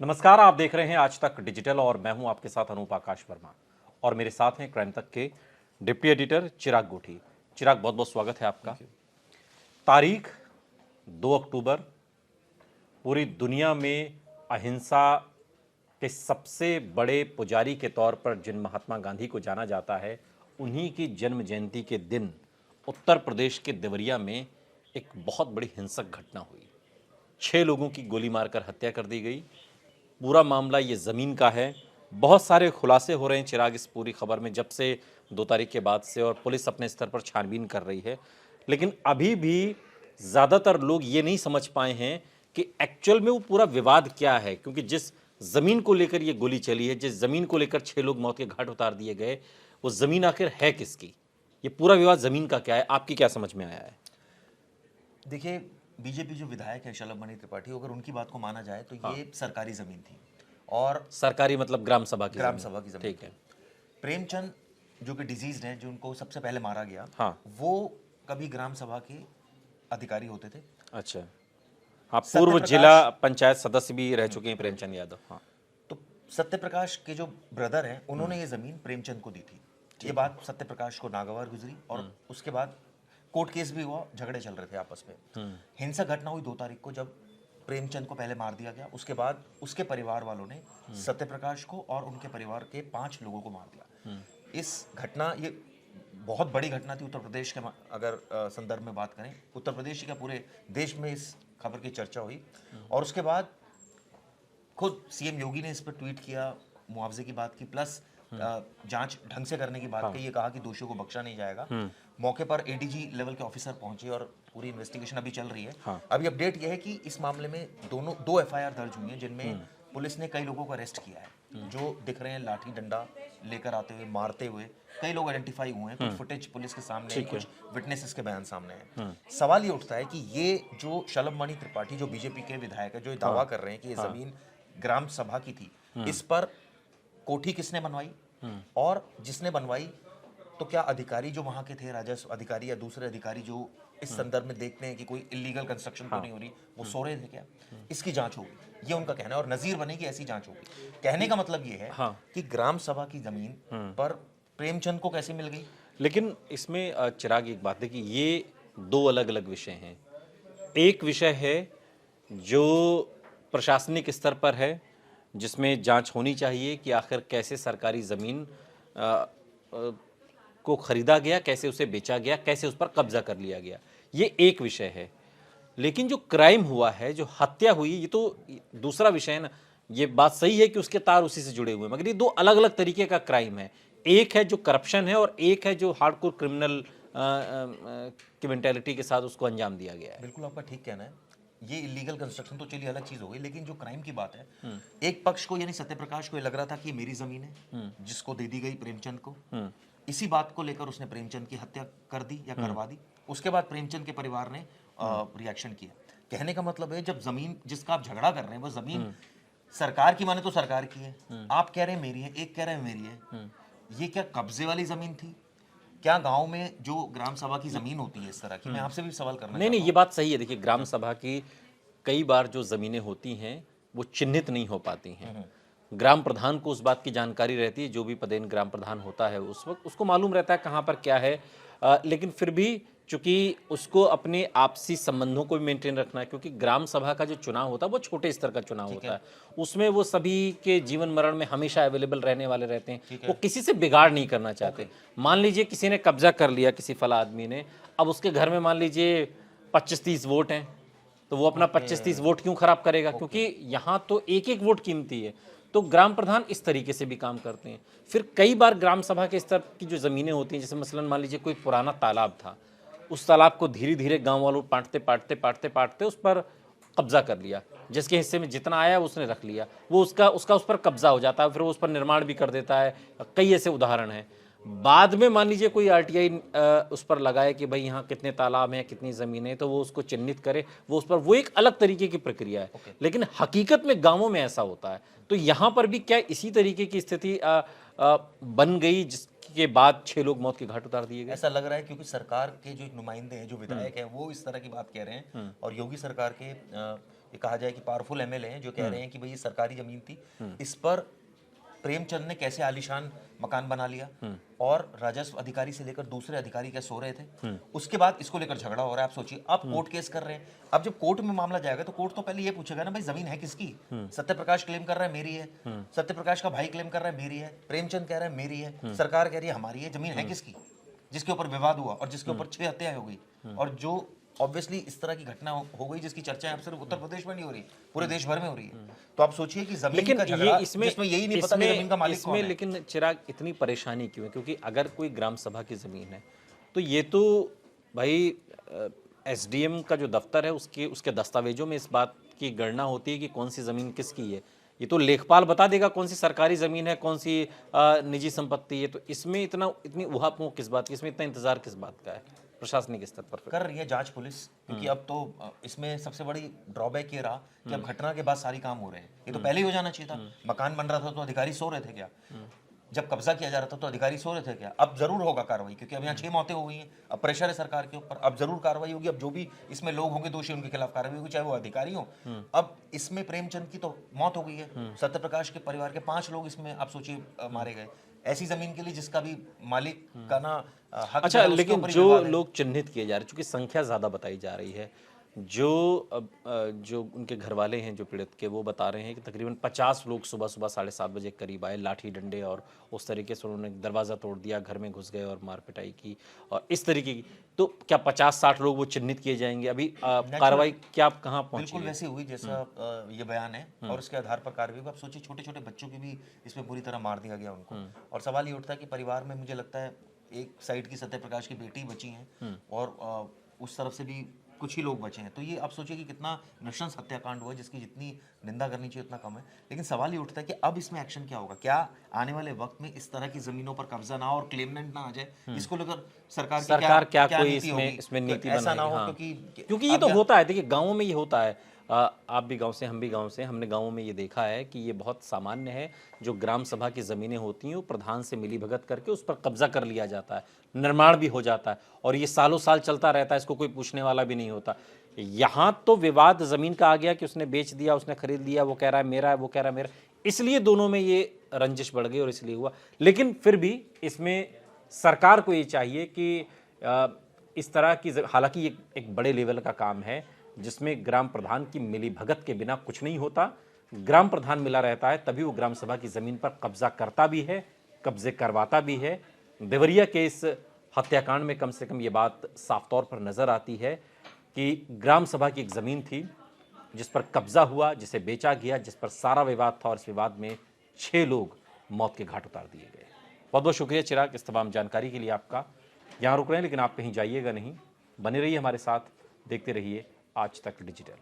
नमस्कार, आप देख रहे हैं आज तक डिजिटल और मैं हूं आपके साथ अनूप आकाश वर्मा और मेरे साथ हैं क्राइम तक के डिप्टी एडिटर चिराग गोठी। चिराग, बहुत बहुत स्वागत है आपका। तारीख 2 अक्टूबर, पूरी दुनिया में अहिंसा के सबसे बड़े पुजारी के तौर पर जिन महात्मा गांधी को जाना जाता है, उन्हीं की जन्म जयंती के दिन उत्तर प्रदेश के देवरिया में एक बहुत बड़ी हिंसक घटना हुई। 6 लोगों की गोली मारकर हत्या कर दी गई। पूरा मामला ये ज़मीन का है। बहुत सारे खुलासे हो रहे हैं चिराग इस पूरी खबर में, जब से 2 तारीख के बाद से, और पुलिस अपने स्तर पर छानबीन कर रही है। लेकिन अभी भी ज़्यादातर लोग ये नहीं समझ पाए हैं कि एक्चुअल में वो पूरा विवाद क्या है, क्योंकि जिस ज़मीन को लेकर ये गोली चली है, जिस ज़मीन को लेकर 6 लोग मौत के घाट उतार दिए गए, वो ज़मीन आखिर है किसकी? ये पूरा विवाद ज़मीन का क्या है? आपकी क्या समझ में आया है? देखिए, बीजेपी जो विधायक है शलभ मणि त्रिपाठी, अगर उनकी बात को माना जाए तो ये सरकारी जमीन थी और सरकारी मतलब ग्राम सभा की ग्राम ज़मीन। सभा की जमीन ठीक थी। है। प्रेमचंद जो कि डिजीज्ड हैं, जो उनको सबसे पहले मारा गया, हाँ। वो कभी ग्राम सभा के अधिकारी होते थे। अच्छा, हाँ, सत्य पूर्व प्रकाश, जिला पंचायत सदस्य भी रह चुके हैं प्रेमचंद यादव। हाँ। तो सत्य प्रकाश के जो ब्रदर हैं, उन्होंने ये जमीन प्रेमचंद को दी थी। ये बात सत्य प्रकाश को नागवार गुजरी और उसके बाद कोर्ट केस भी हुआ, झगड़े चल रहे थे आपस में। हिंसक घटना हुई 2 तारीख को, जब प्रेमचंद को पहले मार दिया गया। उसके बाद उसके परिवार वालों ने सत्य प्रकाश को और उनके परिवार के 5 लोगों को मार दिया। इस घटना, ये बहुत बड़ी घटना थी उत्तर प्रदेश के अगर संदर्भ में बात करें, उत्तर प्रदेश का पूरे देश में इस खबर की चर्चा हुई। और उसके बाद खुद सीएम योगी ने इस पर ट्वीट किया, मुआवजे की बात की, प्लस जांच ढंग से करने की बात कही। ये कहा कि दोषियों को बख्शा नहीं जाएगा। मौके पर एडीजी लेवल के ऑफिसर पहुंचे और पूरी इन्वेस्टिगेशन अभी चल रही है। हाँ। अभी अपडेट यह है कि इस मामले में दो एफआईआर दर्ज हुई हैं, जिनमें पुलिस ने कई लोगों को अरेस्ट किया है, जो दिख रहे हैं लाठी डंडा लेकर आते हुए, मारते हुए। कई लोग आइडेंटिफाई हुए हैं, कुछ फुटेज पुलिस के सामने है, कुछ विटनेसेस के बयान सामने हैं। सवाल ये उठता है कि ये जो शलभ मणि त्रिपाठी, जो बीजेपी के विधायक है, जो ये दावा कर रहे हैं कि ये जमीन ग्राम सभा की थी, इस पर कोठी किसने बनवाई, और जिसने बनवाई तो क्या अधिकारी जो वहां के थे, राजस्व अधिकारी या दूसरे अधिकारी जो इस संदर्भ में देखते हैं कि कोई इलीगल कंस्ट्रक्शन तो नहीं हो रही, वो सो रहे थे क्या? इसकी जांच होगी, ये उनका कहना है, और नजीर बनेगी, ऐसी जांच होगी। कहने का मतलब ये है कि ग्राम सभा की जमीन पर प्रेमचंद को कैसे मिल गई। लेकिन इसमें चिराग, एक बात है कि ये 2 अलग अलग विषय हैं। एक विषय है जो प्रशासनिक स्तर पर है, जिसमें जांच होनी चाहिए कि आखिर कैसे सरकारी ज़मीन को खरीदा गया, कैसे उसे बेचा गया, कैसे उस पर कब्जा कर लिया गया। ये एक विषय है। लेकिन जो क्राइम हुआ है, जो हत्या हुई, ये तो दूसरा विषय है ना। ये बात सही है कि उसके तार उसी से जुड़े हुए हैं, मगर ये 2 अलग अलग तरीके का क्राइम है। एक है जो करप्शन है और एक है जो हार्डकोर क्रिमिनल की मेंटेलिटी के साथ उसको अंजाम दिया गया है। बिल्कुल आपका ठीक कहना है। ये इलीगल कंस्ट्रक्शन तो चलिए अलग चीज हो गई, लेकिन जो क्राइम की बात है, एक पक्ष को यानी सत्य प्रकाश को ये लग रहा था कि ये मेरी जमीन है, जिसको दे दी गई प्रेमचंद को। इसी बात को लेकर उसने प्रेमचंद की हत्या कर दी या करवा दी। उसके बाद प्रेमचंद के परिवार ने रिएक्शन किया। कहने का मतलब है, जब जमीन जिसका आप झगड़ा कर रहे हैं, वो जमीन सरकार की माने तो सरकार की है, आप कह रहे हैं मेरी है, एक कह रहे हैं मेरी है, ये क्या कब्जे वाली जमीन थी? क्या गांव में जो ग्राम सभा की जमीन होती है इस तरह की, मैं आपसे भी सवाल करना नहीं, चाहता ये बात सही है। देखिए, ग्राम सभा की कई बार जो ज़मीनें होती हैं वो चिन्हित नहीं हो पाती हैं। ग्राम प्रधान को उस बात की जानकारी रहती है, जो भी पदेन ग्राम प्रधान होता है उस वक्त उसको मालूम रहता है कहाँ पर क्या है। लेकिन फिर भी चूंकि उसको अपने आपसी संबंधों को भी मेंटेन रखना है, क्योंकि ग्राम सभा का जो चुनाव होता है वो छोटे स्तर का चुनाव होता है। उसमें वो सभी के जीवन मरण में हमेशा अवेलेबल रहने वाले रहते हैं। वो किसी से बिगाड़ नहीं करना चाहते। मान लीजिए किसी ने कब्जा कर लिया, किसी फला आदमी ने, अब उसके घर में मान लीजिए 25-30 वोट हैं, तो वो अपना 25-30 वोट क्यों खराब करेगा? क्योंकि यहाँ तो एक एक वोट कीमती है। तो ग्राम प्रधान इस तरीके से भी काम करते हैं। फिर कई बार ग्राम सभा के स्तर की जो ज़मीनें होती हैं, जैसे मसलन मान लीजिए कोई पुराना तालाब था, उस तालाब को धीरे धीरे गांव वालों पाटते उस पर कब्जा कर लिया। जिसके हिस्से में जितना आया उसने रख लिया, वो उसका उस पर कब्जा हो जाता है, फिर वो उस पर निर्माण भी कर देता है। कई ऐसे उदाहरण हैं। बाद में मान लीजिए कोई आरटीआई उस पर लगाए कि भाई यहाँ कितने तालाब हैं, कितनी ज़मीनें, तो वो उसको चिन्हित करे, वो उस पर, वो एक अलग तरीके की प्रक्रिया है। लेकिन हकीकत में गांवों में ऐसा होता है। तो यहाँ पर भी क्या इसी तरीके की स्थिति बन गई, जिसके बाद 6 लोग मौत के घाट उतार दिए गए? ऐसा लग रहा है, क्योंकि सरकार के जो नुमाइंदे हैं, जो विधायक हैं, वो इस तरह की बात कह रहे हैं, और योगी सरकार के ये कहा जाए कि पावरफुल एमएलए हैं जो कह रहे हैं कि भाई ये सरकारी जमीन थी, इस पर प्रेमचंद ने कैसे आलीशान मकान बना लिया और राजस्व अधिकारी से लेकर दूसरे अधिकारी क्या सो रहे थे, उसके बाद इसको लेकर झगड़ा हो रहा है। आप सोचिए, अब कोर्ट केस कर रहे हैं। अब जब कोर्ट में मामला जाएगा तो कोर्ट तो पहले ये पूछेगा ना, भाई जमीन है किसकी? सत्य प्रकाश क्लेम कर रहा है मेरी है, सत्य प्रकाश का भाई क्लेम कर रहा है मेरी है, प्रेमचंद कह रहा है मेरी है, सरकार कह रही है हमारी है। जमीन है किसकी? जिसके ऊपर विवाद हुआ और जिसके ऊपर 6 हत्याएं हो गई और जो ऑब्वियसली इस तरह की घटना हो गई जिसकी चर्चा अब सिर्फ उत्तर प्रदेश में नहीं हो रही, पूरे देश भर में हो रही है। तो आप सोचिए कि जमीन लेकिन का ये झगड़ा इसमें जिसमें यही नहीं पता कि जमीन का मालिक कौन है। लेकिन चिराग इतनी परेशानी क्यों है? क्योंकि अगर कोई ग्राम सभा की जमीन है तो ये तो भाई एसडीएम का जो दफ्तर है उसके दस्तावेजों में इस बात की गणना होती है कि कौन सी जमीन किसकी है। ये तो लेखपाल बता देगा कौन सी सरकारी जमीन है, कौन सी निजी संपत्ति है। तो इसमें इतनी उहापोह किस बात की, इसमें इतना इंतजार किस बात का है प्रशासनिक स्तर पर? कर रही है जांच पुलिस, क्योंकि अब तो इसमें सबसे बड़ी ड्रॉबैक ये रहा कि अब घटना के बाद सारी काम हो रहे हैं। ये तो पहले ही हो जाना चाहिए था। मकान बन रहा था तो अधिकारी सो रहे थे क्या? जब कब्जा किया जा रहा था तो अधिकारी सो रहे थे क्या? अब जरूर होगा कार्रवाई, क्योंकि अब यहाँ 6 मौतें हो गई हैं। अब प्रेशर है सरकार के ऊपर, अब जरूर कार्रवाई होगी। अब जो भी इसमें लोग होंगे दोषी, उनके खिलाफ कार्रवाई होगी, चाहे वो अधिकारी हो। अब इसमें प्रेमचंद की तो मौत हो गई है, सत्य प्रकाश के परिवार के 5 लोग इसमें आप सोचिए मारे गए। ऐसी जमीन के लिए जिसका भी मालिक का ना हक अच्छा, है, उसके लेकिन ऊपर ही जो विवाद है। लोग चिन्हित किए जा रहे हैं, चूंकि संख्या ज़्यादा बताई जा रही है, जो उनके घर वाले हैं जो पीड़ित के, वो बता रहे हैं कि तकरीबन 50 लोग सुबह सुबह 7:30 बजे करीब आए, लाठी डंडे और उस तरीके से उन्होंने दरवाज़ा तोड़ दिया, घर में घुस गए और मार पिटाई की और इस तरीके की। तो क्या 50-60 लोग वो चिन्हित किए जाएंगे? अभी कार्रवाई क्या कहाँ पहुंची बिल्कुल है? वैसे हुई जैसा ये बयान है और उसके आधार पर कार्रवाई हुई। आप सोचिए छोटे छोटे बच्चों की भी इसमें पूरी तरह मार दिया गया उनको। और सवाल ये उठता है कि परिवार में मुझे लगता है एक साइड की सत्य प्रकाश की बेटी बची हैं और उस तरफ से भी कुछ ही लोग बचे हैं। तो ये आप सोचिए कि कितना नृशंस हत्याकांड हुआ, जिसकी जितनी निंदा करनी चाहिए उतना कम है। लेकिन सवाल ये उठता है कि अब इसमें एक्शन क्या होगा? क्या आने वाले वक्त में इस तरह की जमीनों पर कब्जा ना हो और क्लेमनेंट ना आ जाए, इसको लेकर सरकार की क्या क्या कोई नीति होगी? इसमें नीति ऐसा ना बनाएगी? हो, हाँ। क्योंकि क्योंकि ये अब तो होता है, देखिए गाँवों में ये होता है। आप भी गांव से, हम भी गांव से, हमने गांवों में ये देखा है कि ये बहुत सामान्य है। जो ग्राम सभा की ज़मीनें होती हैं वो प्रधान से मिली भगत करके उस पर कब्जा कर लिया जाता है, निर्माण भी हो जाता है और ये सालों साल चलता रहता है, इसको कोई पूछने वाला भी नहीं होता। यहाँ तो विवाद ज़मीन का आ गया कि उसने बेच दिया, उसने खरीद लिया, वो कह रहा है मेरा है, वो कह रहा है मेरा, इसलिए दोनों में ये रंजिश बढ़ गई और इसलिए हुआ। लेकिन फिर भी इसमें सरकार को ये चाहिए कि इस तरह की, हालांकि ये एक बड़े लेवल का काम है जिसमें ग्राम प्रधान की मिली भगत के बिना कुछ नहीं होता। ग्राम प्रधान मिला रहता है तभी वो ग्राम सभा की जमीन पर कब्जा करता भी है, कब्जे करवाता भी है। देवरिया के इस हत्याकांड में कम से कम ये बात साफ तौर पर नजर आती है कि ग्राम सभा की एक जमीन थी जिस पर कब्जा हुआ, जिसे बेचा गया, जिस पर सारा विवाद था और इस विवाद में 6 लोग मौत के घाट उतार दिए गए। बहुत बहुत शुक्रिया चिराग इस तमाम जानकारी के लिए आपका। यहाँ रुक रहे हैं लेकिन आप कहीं जाइएगा नहीं, बने रहिए हमारे साथ, देखते रहिए आज तक डिजिटल।